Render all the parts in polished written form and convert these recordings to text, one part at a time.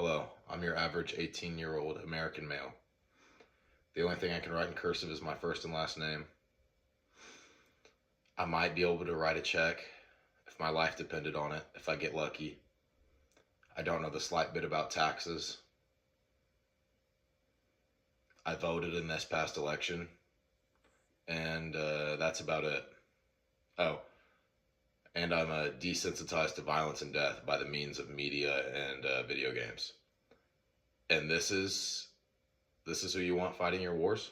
Hello, I'm your average 18-year-old American male. The only thing I can write in cursive is my first and last name. I might be able to write a check if my life depended on it, if I get lucky. I don't know the slight bit about taxes. I voted in this past election, and that's about it. Oh, and I'm desensitized to violence and death by the means of media and video games. And this is who you want fighting your wars?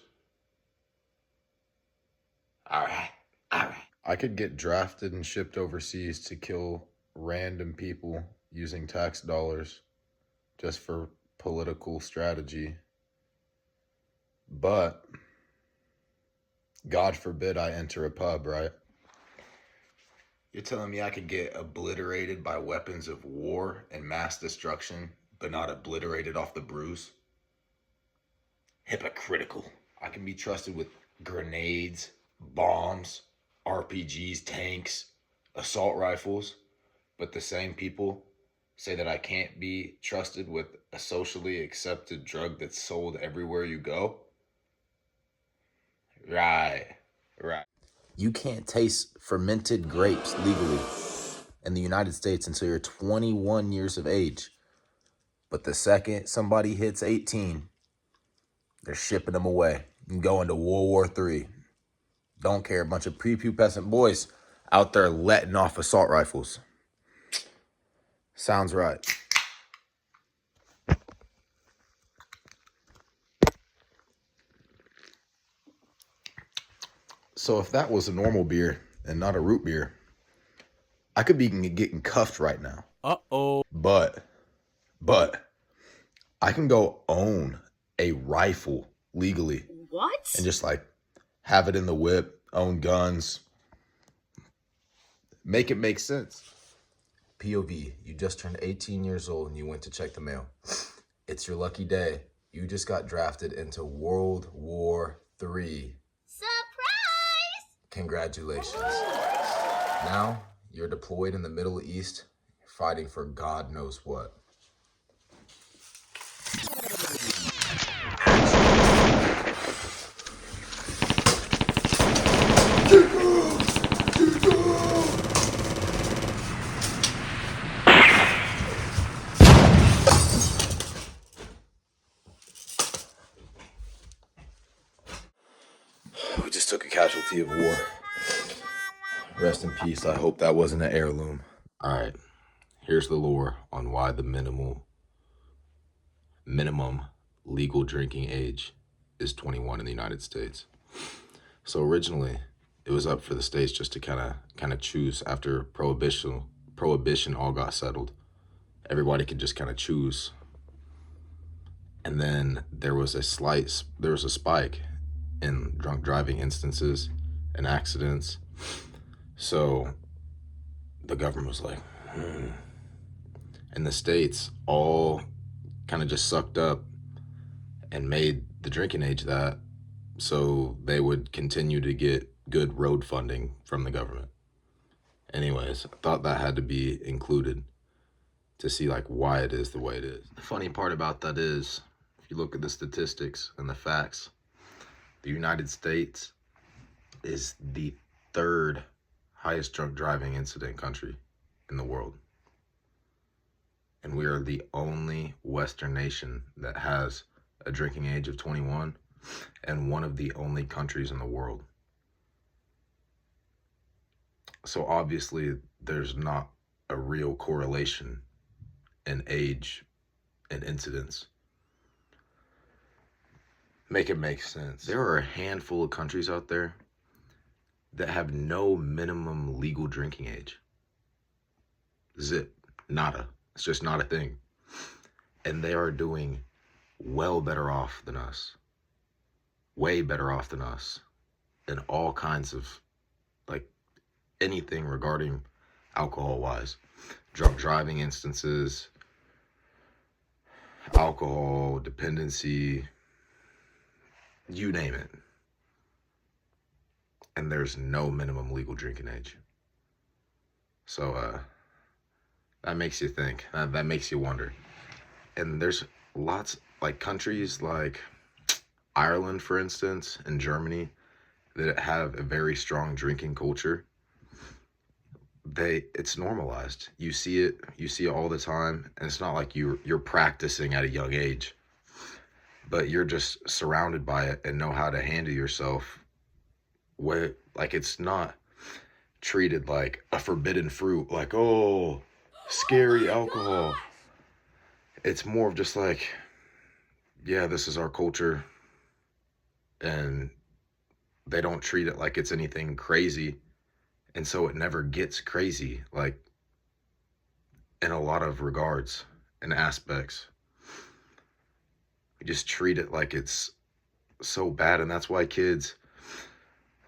All right. I could get drafted and shipped overseas to kill random people using tax dollars just for political strategy. But God forbid I enter a pub, right? You're telling me I could get obliterated by weapons of war and mass destruction, but not obliterated off the bruise? Hypocritical. I can be trusted with grenades, bombs, RPGs, tanks, assault rifles, but the same people say that I can't be trusted with a socially accepted drug that's sold everywhere you go? Right. You can't taste fermented grapes legally in the United States until you're 21 years of age. But the second somebody hits 18, they're shipping them away and going to World War III. Don't care. A bunch of prepubescent boys out there letting off assault rifles. Sounds right. So if that was a normal beer and not a root beer, I could be getting cuffed right now. Uh-oh. But I can go own a rifle legally. What? And just like have it in the whip, own guns. Make it make sense. POV, you just turned 18 years old and you went to check the mail. It's your lucky day. You just got drafted into World War III. Surprise! Congratulations. Now you're deployed in the Middle East, fighting for God knows what. We just took a casualty of war. Rest in peace. I hope that wasn't an heirloom. All right. Here's the lore on why the minimum legal drinking age is 21 in the United States. So originally, it was up for the states just to kind of choose after prohibition all got settled. Everybody could just kind of choose. And then there was a spike in drunk driving instances and accidents. So the government was like, And the states all kind of just sucked up and made the drinking age that so they would continue to get good road funding from the government. Anyways, I thought that had to be included to see like why it is the way it is. The funny part about that is, if you look at the statistics and the facts, the United States is the third highest drunk driving incident country in the world. And we are the only Western nation that has a drinking age of 21 and one of the only countries in the world. So obviously there's not a real correlation in age and incidence. Make it make sense. There are a handful of countries out there that have no minimum legal drinking age. Zip. Nada. It's just not a thing. And they are doing well better off than us. Way better off than us. In all kinds of, like, anything regarding alcohol-wise. Drunk driving instances, alcohol, dependency, you name it. And there's no minimum legal drinking age. So, that makes you think. That makes you wonder. And there's lots, like countries like Ireland, for instance, and Germany that have a very strong drinking culture. It's normalized. You see it all the time, and it's not like you're practicing at a young age, but you're just surrounded by it and know how to handle yourself. Where like it's not treated like a forbidden fruit, like, oh, scary alcohol. It's more of just like, yeah, this is our culture, and they don't treat it like it's anything crazy, and so it never gets crazy, like, in a lot of regards and aspects. We just treat it like it's so bad, and that's why kids,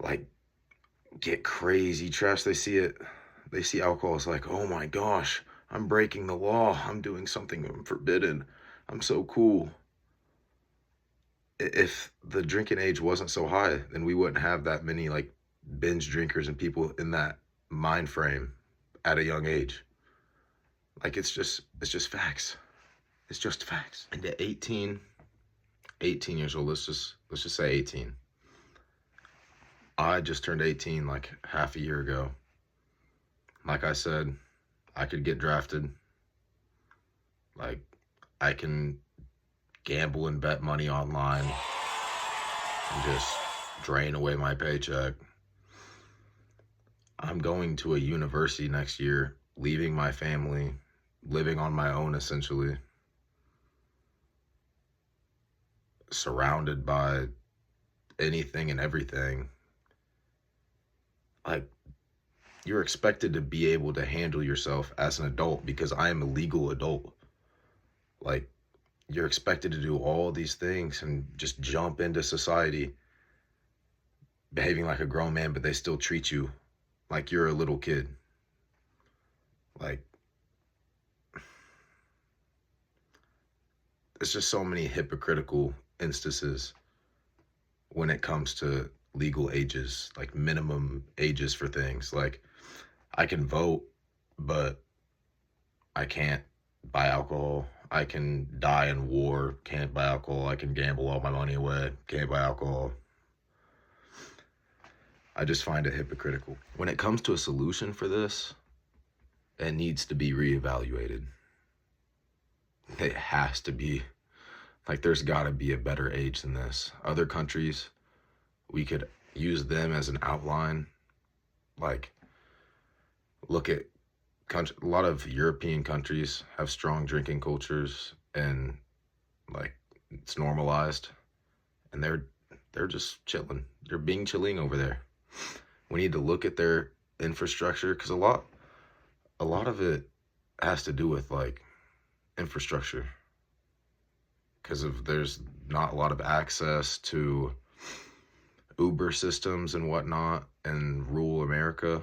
like, get crazy trash. They see alcohol, it's like, oh my gosh, I'm breaking the law, I'm doing something forbidden, I'm so cool. If the drinking age wasn't so high, then we wouldn't have that many like binge drinkers and people in that mind frame at a young age. Like it's just facts. It's just facts. And at 18 years old, let's just say 18. I just turned 18 like half a year ago. Like I said, I could get drafted. Like I can gamble and bet money online and just drain away my paycheck. I'm going to a university next year, leaving my family, living on my own essentially, surrounded by anything and everything. Like, you're expected to be able to handle yourself as an adult because I am a legal adult. Like, you're expected to do all these things and just jump into society behaving like a grown man, but they still treat you like you're a little kid. Like, there's just so many hypocritical instances when it comes to legal ages, like minimum ages for things. Like, I can vote, but I can't buy alcohol. I can die in war, can't buy alcohol. I can gamble all my money away, can't buy alcohol. I just find it hypocritical. When it comes to a solution for this, it needs to be reevaluated. It has to be. Like, there's got to be a better age than this. Other countries, we could use them as an outline. Like, look at a lot of European countries have strong drinking cultures, and like it's normalized, and they're just chilling. They're being chilling over there. We need to look at their infrastructure, because a lot of it has to do with like infrastructure, because there's not a lot of access to Uber systems and whatnot in rural America.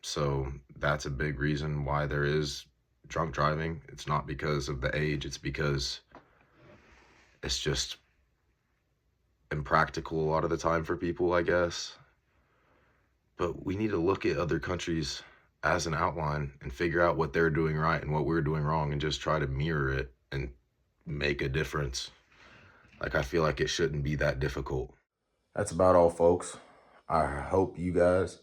So that's a big reason why there is drunk driving. It's not because of the age, it's because it's just impractical a lot of the time for people, I guess. But we need to look at other countries as an outline and figure out what they're doing right and what we're doing wrong, and just try to mirror it and make a difference. Like, I feel like it shouldn't be that difficult. That's about all, folks. I hope you guys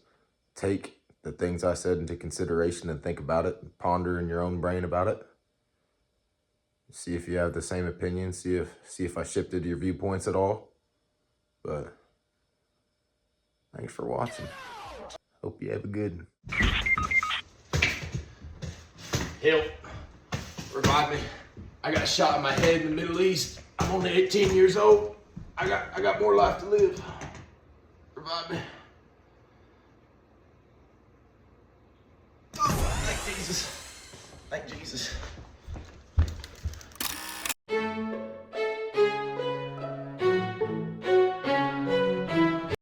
take the things I said into consideration and think about it, ponder in your own brain about it. See if you have the same opinion, see if I shifted your viewpoints at all. But thanks for watching. Hope you have a good one. Help. Revive me. I got shot in my head in the Middle East. I'm only 18 years old. I got more life to live. Revive me.